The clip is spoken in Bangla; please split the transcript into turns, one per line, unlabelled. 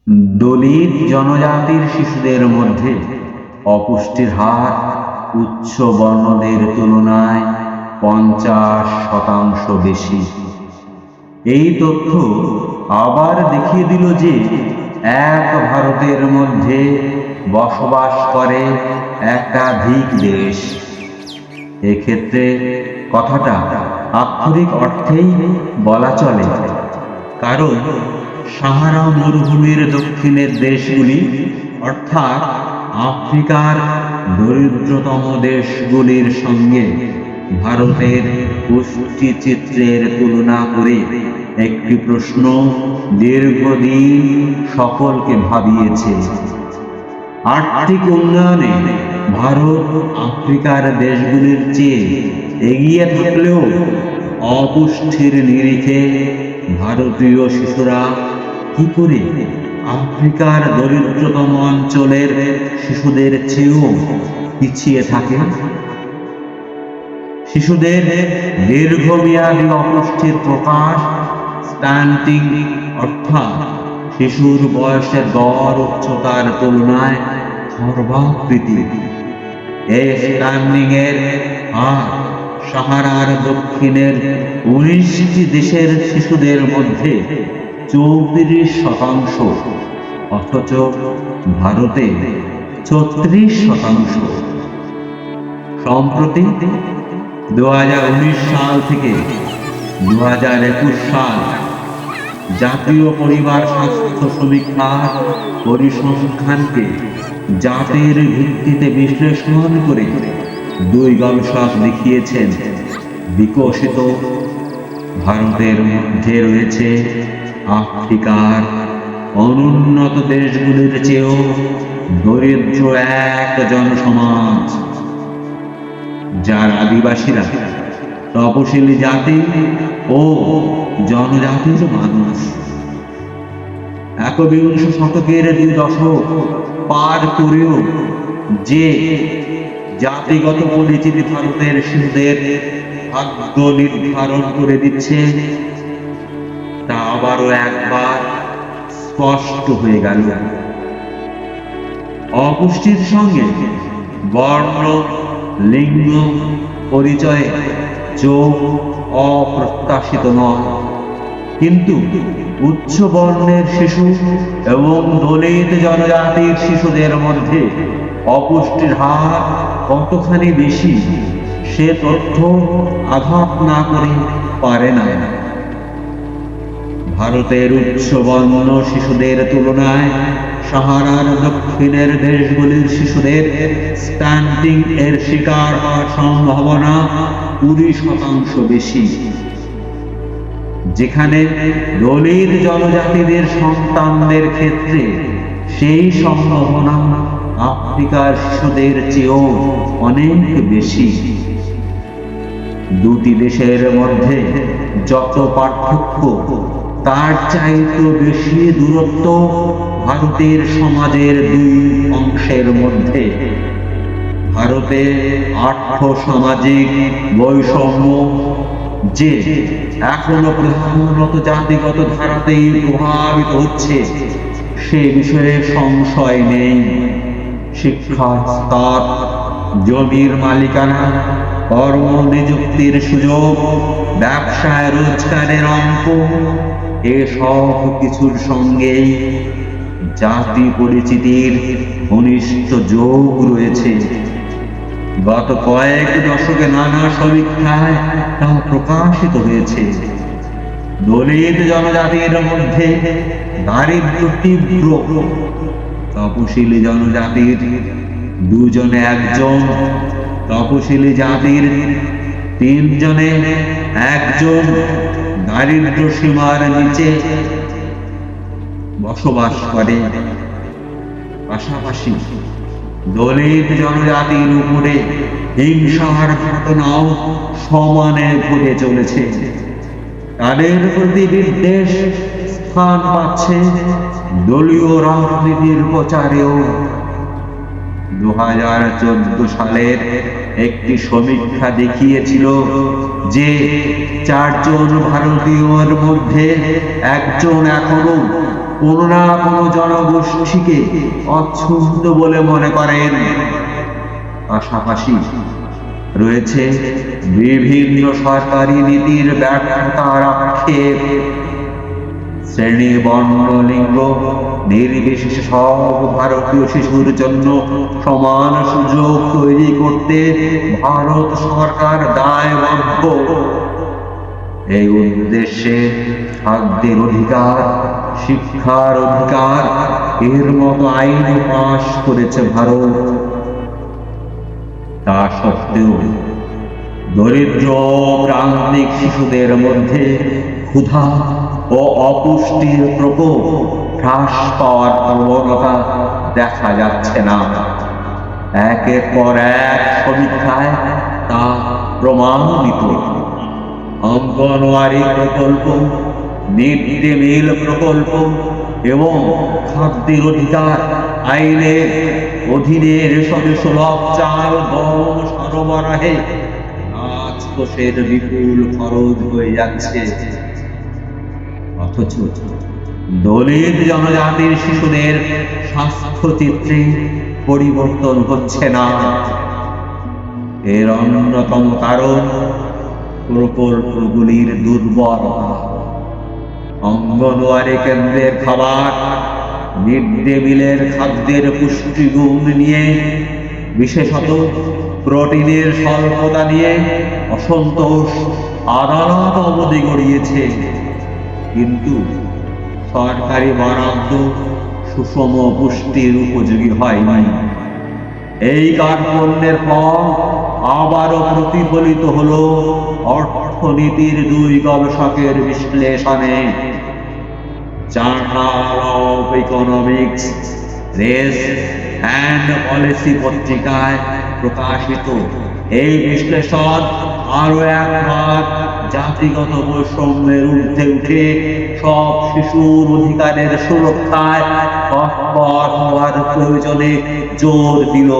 দলিত জনজাতির শিশুদের মধ্যে অপুষ্টির হার উচ্চ বর্ণদের তুলনায় 50% বেশি। এই তথ্য আবার দেখিয়ে দিল যে এক ভারতের মধ্যে বসবাস করে একাধিক দেশ। এক্ষেত্রে কথাটা আক্ষরিক অর্থেই বলা চলে, কারণ সাহারা মরুভূমির দক্ষিণের দেশগুলি অর্থাৎ আফ্রিকার দরিদ্রতম দেশগুলির সঙ্গে ভারতের পুষ্টি চিত্রের তুলনা করে একটি প্রশ্ন দীর্ঘদিন সকলকে ভাবিয়েছে। আর্থিক উন্নয়নে ভারত আফ্রিকার দেশগুলির চেয়ে এগিয়ে থাকলেও অপুষ্টির নিরিখে ভারতীয় শিশুরা কি করে আফ্রিকার দরিদ্রতম অঞ্চলের শিশুদের চেয়েও পিছিয়ে থাকে? শিশুদের দীর্ঘমেয়াদী অপুষ্টির প্রকাশ স্টান্টিং অর্থাৎ শিশুর বয়সের গড় উচ্চতার তুলনায় সর্বাকৃতি। এই স্টান্টিং এর হার সাহারার দক্ষিণের 19টি দেশের শিশুদের মধ্যে 34%, অথচ ভারতে 36%। সম্প্রতি 2019 সাল থেকে 2021 সাল জাতীয় পরিবার স্বাস্থ্য সমীক্ষার পরিসংখ্যানকে জাতির ভিত্তিতে বিশ্লেষণ করে দুই গবেষক দেখিয়েছেন, বিকশিত ভারতের মধ্যে রয়েছে আফ্রিকার অনুন্নত দেশগুলির চেয়েও দরিদ্র এক জনসমাজ, যার আদিবাসীরা তপশিলি জাতি ও জনজাতির মানুষ। 21 শতকের 2 দশক পার করেও যে জাতিগত পরিচিতি ভারতের শিশুদের ভাগ্য নির্ধারণ করে দিচ্ছে, তা আবারও একবার স্পষ্ট হয়ে গেল। অপুষ্টির সঙ্গে বর্ণ, লিঙ্গ পরিচয়ে যোগ অপ্রত্যাশিত নয়, কিন্তু উচ্চ বর্ণের শিশু এবং দলিত জনজাতির শিশুদের মধ্যে অপুষ্টির হার কতখানি বেশি সে তথ্য আঘাত না করে পারে না। ভারতের উচ্চ বর্ণ শিশুদের তুলনায় সাহারার দক্ষিণের দেশগুলির শিশুদের স্টান্টিং এর শিকার হওয়ার সম্ভাবনা 20% বেশি। যেখানে দলিত জনজাতিদের সন্তানদের ক্ষেত্রে সেই সম্ভাবনা আফ্রিকার শিশুদের চেয়েও অনেক বেশি। দুটি দেশের মধ্যে যত পার্থক্য, তার চাইতে বেশি দূরত্ব ভারতের সমাজের দুই অংশের মধ্যে। ভারতে আর্থ-সামাজিক বৈষম্য যে এখনো প্রধানত জাতিগত ধারাতেই প্রভাবিত হচ্ছে, সে বিষয়ে সংশয় নেই। শিক্ষার স্তর, জমির মালিকানা, কর্মনিযুক্তির সুযোগ, ব্যবসায় রোজগারের অঙ্ক, এসব কিছুর সঙ্গেই জাতি পরিচিতির ঘনিষ্ঠ যোগ রয়েছে। গত কয়েক দশকে নানা সমীক্ষায় তা প্রকাশিত হয়েছে। দলিত জনজাতির মধ্যে দারিদ্র্য তীব্র, তপশিলি জনজাতির 2 জনে 1 জন, তপশিলি জাতির 3 জনে 1 জন দারিদ্র্য সীমার নিচে বসবাস করে। পাশাপাশি দলিত জনজাতির উপরে হিংসার ঘটনাও সমানে ঘটে চলেছে। তাদের প্রতি বিদ্বেষ স্থান পাচ্ছে দলীয় রাজনীতির প্রচারেও। 2014 সালের একটি সমীক্ষা দেখিয়েছিল যে 4 জন ভারতীয়র মধ্যে 1 জন এখনো কোনো না কোনো জনগোষ্ঠীকে অচ্ছুত বলে মনে করেন। পাশাপাশি রয়েছে বিভিন্ন সরকারি নীতির ব্যর্থতার আক্ষেপ। শ্রেণী, বর্ণ, লিঙ্গ নির্বিশেষে সব ভারতীয় শিশুর জন্য সমান সুযোগ তৈরি করতে ভারত সরকার দায়বদ্ধ। এই উদ্দেশ্যে খাদ্যের অধিকার, শিক্ষার অধিকার এর মতো আইন পাশ করেছে ভারত। তা সত্ত্বেও দরিদ্র প্রান্তিক শিশুদের মধ্যে ক্ষুধা ও অপুষ্টির প্রকোপ হ্রাস পাওয়ার প্রবণতা দেখা যাচ্ছে না। একের পর এক সমীক্ষায় তা প্রমাণিত। অঙ্গনওয়াড়ি প্রকল্প, মিড ডে মিল প্রকল্প এবং খাদ্যের অধিকার আইনের অধীনে রেশনে সুলভ চাল, গম সরবরাহে রাজকোষের বিপুল খরচ হয়ে যাচ্ছে। অথচ দলিত জনজাতির শিশুদের স্বাস্থ্যচিত্রে পরিবর্তন হচ্ছে না। এর অন্যতম কারণ প্রকল্পগুলির দুর্বলতা। অঙ্গনওয়াড়ি কেন্দ্রের খাবার, মিড ডে মিলের খাদ্যের পুষ্টিগুণ নিয়ে, বিশেষত প্রোটিনের স্বল্পতা নিয়ে অসন্তোষ আদালত অবধি গড়িয়েছে। কিন্তু সরকারি বরাদ্দ সুষম পুষ্টির উপযোগী হয়নি। এই কার্পণ্যের ফল আবারও প্রতিফলিত হলো অর্থনীতির দুই গবেষকের বিশ্লেষণে। Journal of economics, race and policy পত্রিকায় প্রকাশিত এই বিশ্লেষণ আরো একবার জাতিগত বৈষম্যের ঊর্ধ্বে উঠে সব শিশুর অধিকারের সুরক্ষায় তৎপর হওয়ার প্রয়োজনে জোর দিল।